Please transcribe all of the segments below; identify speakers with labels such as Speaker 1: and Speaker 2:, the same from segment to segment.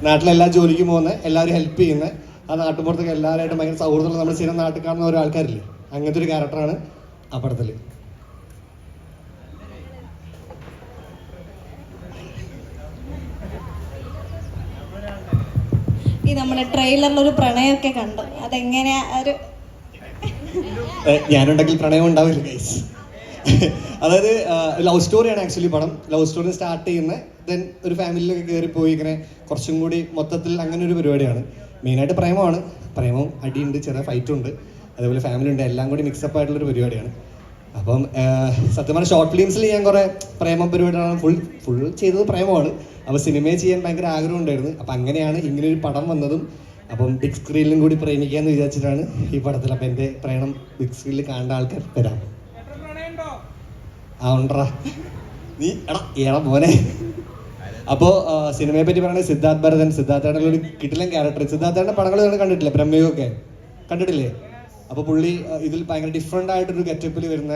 Speaker 1: നാട്ടിലെല്ലാ ജോലിക്കും പോകുന്ന എല്ലാവരും ഹെൽപ്പ് ചെയ്യുന്ന ആ നാട്ടുപുറത്തൊക്കെ എല്ലാവരായിട്ടും ഭയങ്കര സൗഹൃദമുള്ള നമ്മൾ സ്ഥിരം നാട്ടിൽ കാണുന്ന ഓരോ ആൾക്കാരില്ലേ, അങ്ങനത്തെ ഒരു ക്യാരക്ടറാണ് ആ പടത്തിൽ.
Speaker 2: ഈ നമ്മുടെ ട്രെയിലറിലൊരു പ്രണയമൊക്കെ കണ്ടു, അതെങ്ങനെയാ ഒരു
Speaker 1: ഞാനുണ്ടെങ്കിൽ പ്രണയം ഉണ്ടാവില്ല ഗൈസ്. അതായത് ലവ് സ്റ്റോറിയാണ് ആക്ച്വലി പടം. ലവ് സ്റ്റോറി സ്റ്റാർട്ട് ചെയ്യുന്ന ദെൻ ഒരു ഫാമിലിയിലൊക്കെ കയറിപ്പോയി ഇങ്ങനെ കുറച്ചും കൂടി മൊത്തത്തിൽ അങ്ങനെ ഒരു പരിപാടിയാണ്. മെയിനായിട്ട് പ്രേമമാണ്, പ്രേമവും അടിയുണ്ട്, ചെറിയ ഫൈറ്റും ഉണ്ട്, അതേപോലെ ഫാമിലി ഉണ്ട്, എല്ലാം കൂടി മിക്സപ്പ് ആയിട്ടുള്ളൊരു പരിപാടിയാണ്. അപ്പം സത്യം പറഞ്ഞാൽ ഷോർട്ട് ഫിലിംസിൽ ഞാൻ കുറേ പ്രേമം പരിപാടിയാണ് ഫുൾ ചെയ്തത് പ്രേമമാണ്. അപ്പോൾ സിനിമയെ ചെയ്യാൻ ഭയങ്കര ആഗ്രഹം ഉണ്ടായിരുന്നു. അപ്പം അങ്ങനെയാണ് ഇങ്ങനൊരു പടം വന്നതും. അപ്പം ബിഗ് സ്ക്രീനിലും കൂടി പ്രേമിക്കാന്ന് വിചാരിച്ചിട്ടാണ് ഈ പടത്തിൽ. അപ്പം എൻ്റെ പ്രേമം ബിഗ് സ്ക്രീനിൽ കാണേണ്ട ആൾക്കാർ വരാം. ആ ഉണ്ടറാ നീ എടാ മോനെ. അപ്പോൾ സിനിമയെ പറ്റി പറയുന്നത് സിദ്ധാർത്ഥ് ഭരതൻ. സിദ്ധാർത്ഥയുടെ ഒരു കിടിലൻ ക്യാരക്ടർ. സിദ്ധാർത്ഥയുടെ പടങ്ങൾ നിങ്ങൾ കണ്ടിട്ടില്ലേ? ബ്രഹ്മയുഗമൊക്കെ കണ്ടിട്ടില്ലേ? അപ്പോൾ പുള്ളി ഇതിൽ ഭയങ്കര ഡിഫറെൻ്റ് ആയിട്ടൊരു ഗെറ്റപ്പിൽ വരുന്ന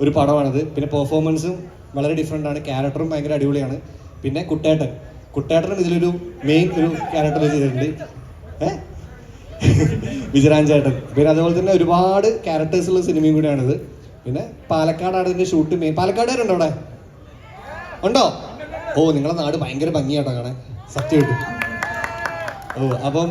Speaker 1: ഒരു പടമാണിത്. പിന്നെ പെർഫോമൻസും വളരെ ഡിഫറെൻ്റ് ആണ്, ക്യാരക്ടറും ഭയങ്കര അടിപൊളിയാണ്. പിന്നെ കുട്ടേട്ടനും ഇതിലൊരു മെയിൻ ഒരു ക്യാരക്ടർ ചെയ്തിട്ടുണ്ട്, വിജയരാജൻ ചേട്ടൻ. പിന്നെ അതുപോലെ തന്നെ ഒരുപാട് ക്യാരക്ടേഴ്സ് ഉള്ള സിനിമയും കൂടിയാണിത്. പിന്നെ പാലക്കാടാണ് ഇതിൻ്റെ ഷൂട്ട് മെയിൻ. പാലക്കാടുകാരുണ്ടോ അവിടെ? ഉണ്ടോ? ഓ, നിങ്ങളെ നാട് ഭയങ്കര ഭംഗിയാട്ടോ കാണാൻ, സത്യമായിട്ടും. ഓ, അപ്പം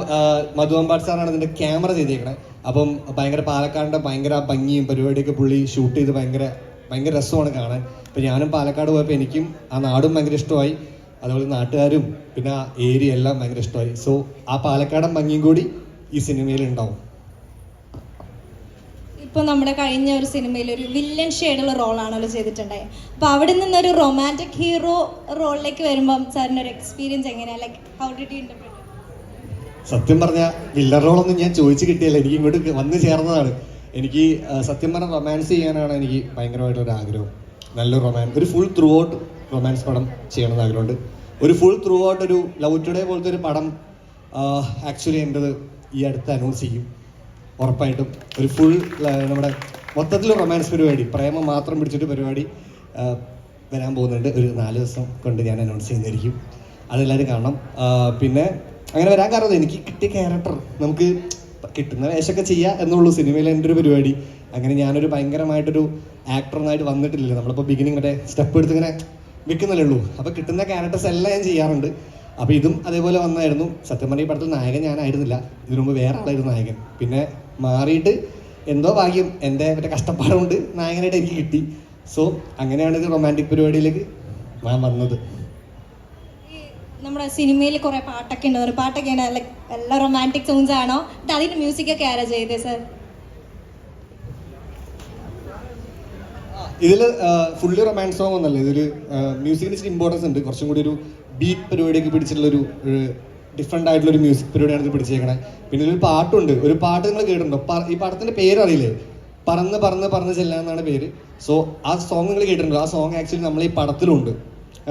Speaker 1: മധുവമ്പാട് സാറാണ് ഇതിൻ്റെ ക്യാമറ ചെയ്തേക്കണേ. അപ്പം ഭയങ്കര പാലക്കാടിൻ്റെ ഭയങ്കര ഭംഗിയും പരിപാടിയൊക്കെ പുള്ളി ഷൂട്ട് ചെയ്ത് ഭയങ്കര രസമാണ് കാണാൻ. ഇപ്പം ഞാനും പാലക്കാട് പോയപ്പോൾ എനിക്കും ആ നാടും ഭയങ്കര ഇഷ്ടമായി, അതുപോലെ നാട്ടുകാരും പിന്നെ ആ ഏരിയ എല്ലാം ഭയങ്കര ഇഷ്ടമായി. സോ ആ പാലക്കാടൻ ഭംഗിയും കൂടി ഈ സിനിമയിൽ ഉണ്ടാവും.
Speaker 2: ഇപ്പോൾ നമ്മുടെ കഴിഞ്ഞ ഒരു സിനിമയിൽ ഒരു വില്ലൻ ഷെയ്ഡുള്ള റോളാണല്ലോ ചെയ്തിട്ടുണ്ടായത്. അപ്പോൾ അവിടെ നിന്നൊരു റൊമാൻറ്റിക് ഹീറോ റോളിലേക്ക് വരുമ്പം സാറിൻ്റെ ഒരു എക്സ്പീരിയൻസ് എങ്ങനെയാണ്? Like how did you interpret?
Speaker 1: സത്യം പറഞ്ഞാൽ വില്ലൻ റോളൊന്നും ഞാൻ ചോദിച്ചു കിട്ടിയല്ല, എനിക്ക് ഇങ്ങോട്ട് വന്ന് ചേർന്നതാണ്. എനിക്ക് സത്യം പറഞ്ഞാൽ റൊമാൻസ് ചെയ്യാനാണ് എനിക്ക് ഭയങ്കരമായിട്ടൊരു ആഗ്രഹം. നല്ലൊരു ഒരു ഫുൾ ത്രൂ ഔട്ട് റൊമാൻസ് പടം ചെയ്യണമെന്ന് ആഗ്രഹമുണ്ട്. ഒരു ഫുൾ ത്രൂ ഔട്ട് ഒരു ലവ് ടുഡേ പോലത്തെ ഒരു പടം ആക്ച്വലി എൻ്റെത് ഈ അടുത്ത് അനൗൺസ് ചെയ്യും ഉറപ്പായിട്ടും. ഒരു ഫുൾ നമ്മുടെ മൊത്തത്തിൽ റൊമാൻസ് പരിപാടി, പ്രേമം മാത്രം പിടിച്ചിട്ട് പരിപാടി വരാൻ പോകുന്നുണ്ട്. ഒരു 4 ദിവസം കൊണ്ട് ഞാൻ അനൗൺസ് ചെയ്യുന്നതായിരിക്കും, അതെല്ലാവരും കാണണം. പിന്നെ അങ്ങനെ വരാൻ കാരണം എനിക്ക് കിട്ടിയ ക്യാരക്ടർ നമുക്ക് കിട്ടുന്ന വേഷമൊക്കെ ചെയ്യുക എന്നുള്ളൂ സിനിമയിൽ എൻ്റെ ഒരു പരിപാടി. അങ്ങനെ ഞാനൊരു ഭയങ്കരമായിട്ടൊരു ആക്ടറൊന്നായിട്ട് വന്നിട്ടില്ല. നമ്മളിപ്പോൾ ബിഗിനിങ് മറ്റേ സ്റ്റെപ്പ് എടുത്ത് ഇങ്ങനെ വെക്കുന്നല്ലേ ഉള്ളൂ. അപ്പോൾ കിട്ടുന്ന ക്യാരക്ടേഴ്സ് എല്ലാം ഞാൻ ചെയ്യാറുണ്ട്. അപ്പോൾ ഇതും അതേപോലെ വന്നായിരുന്നു. സത്യം പറഞ്ഞ ഈ പടത്തിൽ നായകൻ ഞാനായിരുന്നില്ല, ഇതിനു മുമ്പ് വേറെ ആളായിരുന്നു നായകൻ. പിന്നെ മാറിയിട്ട് എന്തോ ഭാഗ്യം എൻ്റെ മറ്റേ കഷ്ടപ്പാടുകൊണ്ട് നായകനായിട്ട് എനിക്ക് കിട്ടി. സോ അങ്ങനെയാണ് ഇത് റൊമാൻറ്റിക് പരിപാടിയിലേക്ക് ഞാൻ വന്നത്.
Speaker 2: നമ്മുടെ സിനിമയിൽ കുറേ പാട്ടൊക്കെ ഉണ്ട്, പാട്ടൊക്കെയാണ് ലൈക്ക് എല്ലാ റൊമാൻറ്റിക് സോങ്സ് ആണോ? അതിൻ്റെ മ്യൂസിക്കൊക്കെ ആരാ ചെയ്തേ സാർ?
Speaker 1: ഇതിൽ ഫുള്ളി റൊമാൻസ് സോങ് ഒന്നല്ല, ഇതിൽ മ്യൂസിക്കിന് ഇച്ചിരി ഇമ്പോർട്ടൻസ് ഉണ്ട്. കുറച്ചും കൂടി ഒരു ബീറ്റ് പരിപാടിയൊക്കെ പിടിച്ചിട്ടുള്ളൊരു ഡിഫറെൻ്റ് ആയിട്ടുള്ളൊരു മ്യൂസിക് പരിപാടിയാണ് ഇത് പിടിച്ചേക്കണേ. പിന്നെ ഇതിലൊരു പാട്ടുണ്ട്, ഒരു പാട്ട് നിങ്ങൾ കേട്ടിട്ടുണ്ടോ? ഈ പാടത്തിൻ്റെ പേര് അറിയില്ലേ? പറന്ന് പറന്ന് പറന്ന് ചെല്ലാന്നാണ് പേര്. സോ ആ സോങ് നിങ്ങൾ കേട്ടിട്ടുണ്ടോ? ആ സോങ് ആക്ച്വലി നമ്മൾ ഈ പടത്തിലുണ്ട്,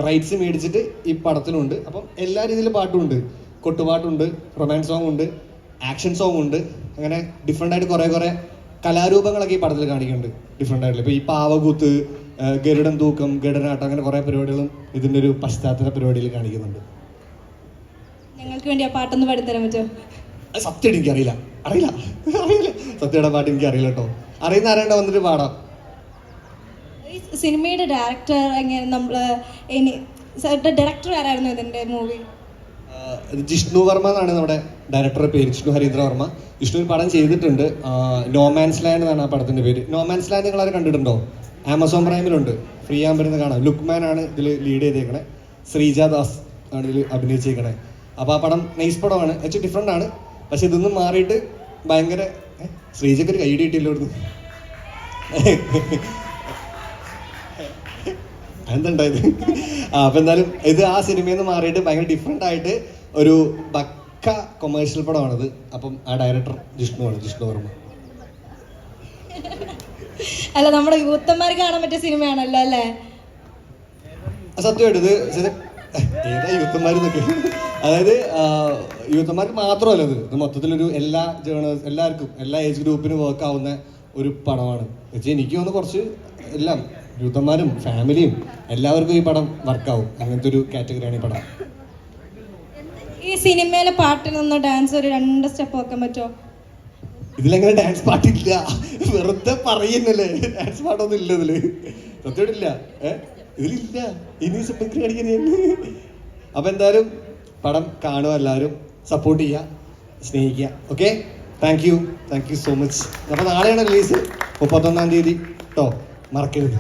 Speaker 1: റൈറ്റ്സ് മേടിച്ചിട്ട് ഈ പടത്തിലുണ്ട്. അപ്പം എല്ലാ രീതിയിലും പാട്ടുമുണ്ട്, കൊട്ടുപാട്ടുണ്ട്, റൊമാൻസ് സോങ് ഉണ്ട്, ആക്ഷൻ സോങ് ഉണ്ട്. അങ്ങനെ ഡിഫറെൻ്റ് ആയിട്ട് കുറേ കലാരൂപങ്ങളൊക്കെ ഈ പടത്തിൽ കാണിക്കുന്നുണ്ട് ഡിഫറെൻ്റ് ആയിട്ടുള്ള. ഇപ്പോൾ ഈ പാവകൂത്ത്, ഗരുഡൻ തൂക്കം, ഗരുഡനാട്ടം, അങ്ങനെ കുറേ പരിപാടികളും ഇതിൻ്റെ ഒരു പശ്ചാത്തല പരിപാടിയിൽ കാണിക്കുന്നുണ്ട്.
Speaker 2: ഞങ്ങൾക്ക് വേണ്ടി ആ പാട്ടൊന്ന് പാടിത്തരാൻ പറ്റുമോ?
Speaker 1: അത് സത്യം എനിക്കറിയില്ല, അറിയില്ല സത്യയുടെ പാട്ട് എനിക്ക് അറിയില്ല കേട്ടോ. അറിയുന്ന ആരാണ്ട വന്നിട്ട് പാടാം.
Speaker 2: സിനിമയുടെ ഡയറക്ടർ എങ്ങനെ ഡയറക്ടർ ആരായിരുന്നു ഇതിൻ്റെ മൂവി?
Speaker 1: ജിഷ്ണു വർമ്മ എന്നാണ് നമ്മുടെ ഡയറക്ടറുടെ പേര്, ജിഷ്ണു ഹരീന്ദ്ര വർമ്മ. ജിഷ്ണു ഒരു പടം ചെയ്തിട്ടുണ്ട്, നോമാൻസ് ലാൻഡ് എന്നാണ് ആ പടത്തിൻ്റെ പേര്. നോമാൻസ് ലാൻഡ് നിങ്ങൾ ആരും കണ്ടിട്ടുണ്ടോ? ആമസോൺ പ്രൈമിലുണ്ട്, ഫ്രീ ആകാൻ പറ്റുന്ന കാണാം. ലുക്മാൻ ആണ് ഇതിൽ ലീഡ് ചെയ്തേക്കണേ, ശ്രീജ ദാസ് ആണ് ഇതിൽ അഭിനയിച്ചേക്കണേ. അപ്പോൾ ആ പടം നൈസ് പടമാണ്, കുറച്ച് ഡിഫറെൻ്റ് ആണ്. പക്ഷെ ഇതൊന്നും മാറിയിട്ട് ഭയങ്കര ശ്രീജയ്ക്ക് ഒരു കൈഡി കിട്ടിയല്ലോ ഇവിടുന്ന്. അതെന്തുണ്ടായത്? അപ്പം എന്തായാലും ഇത് ആ സിനിമയിൽ നിന്ന് മാറിയിട്ട് ഭയങ്കര ഡിഫറെൻ്റ് ആയിട്ട് ഒരു പക്ക കൊമേഴ്ഷ്യൽ പടമാണിത്. അപ്പം ആ ഡയറക്ടർ ജിഷ്ണു വർമ്മ.
Speaker 2: അല്ല, നമ്മുടെ യൂത്തന്മാർ കാണാൻ പറ്റിയ സിനിമയാണല്ലോ അല്ലേ?
Speaker 1: സത്യമായിട്ട് ഇത് ഏതാ യൂത്തന്മാരെന്നൊക്കെ, അതായത് യൂത്തന്മാർക്ക് മാത്രമല്ല, ഇത് മൊത്തത്തിലൊരു എല്ലാവർക്കും എല്ലാ ഏജ് ഗ്രൂപ്പിനും വർക്ക് ആവുന്ന ഒരു പടമാണ്. വെച്ചാൽ എനിക്ക് തോന്നുന്നു കുറച്ച് എല്ലാം യൂത്തന്മാരും ഫാമിലിയും എല്ലാവർക്കും ഈ പടം വർക്കാവും. അങ്ങനത്തെ ഒരു കാറ്റഗറിയാണ് ഈ പടം.
Speaker 2: ഈ സിനിമയിലെ പാട്ടിൽ നിന്ന് ഡാൻസ് ഒരു 2 സ്റ്റെപ്പ് വെക്കാൻ പറ്റുമോ?
Speaker 1: ഇതിലെങ്ങനെ ഡാൻസ് പാട്ടില്ല, വെറുതെ പറയുന്നല്ലേ, ഡാൻസ് പാട്ടൊന്നും ഇല്ല ഇതില്, സത്യമായിട്ടില്ല. ഇതിലില്ല, ഇനി സെപ്പറേറ്റ് കാണിക്കാൻ. അപ്പൊ എന്തായാലും പടം കാണുക, എല്ലാവരും സപ്പോർട്ട് ചെയ്യുക, സ്നേഹിക്കുക. Okay, thank you so much. അപ്പൊ നാളെയാണ് റിലീസ്, 31-ാം തീയതി കേട്ടോ, മറക്കരുത്.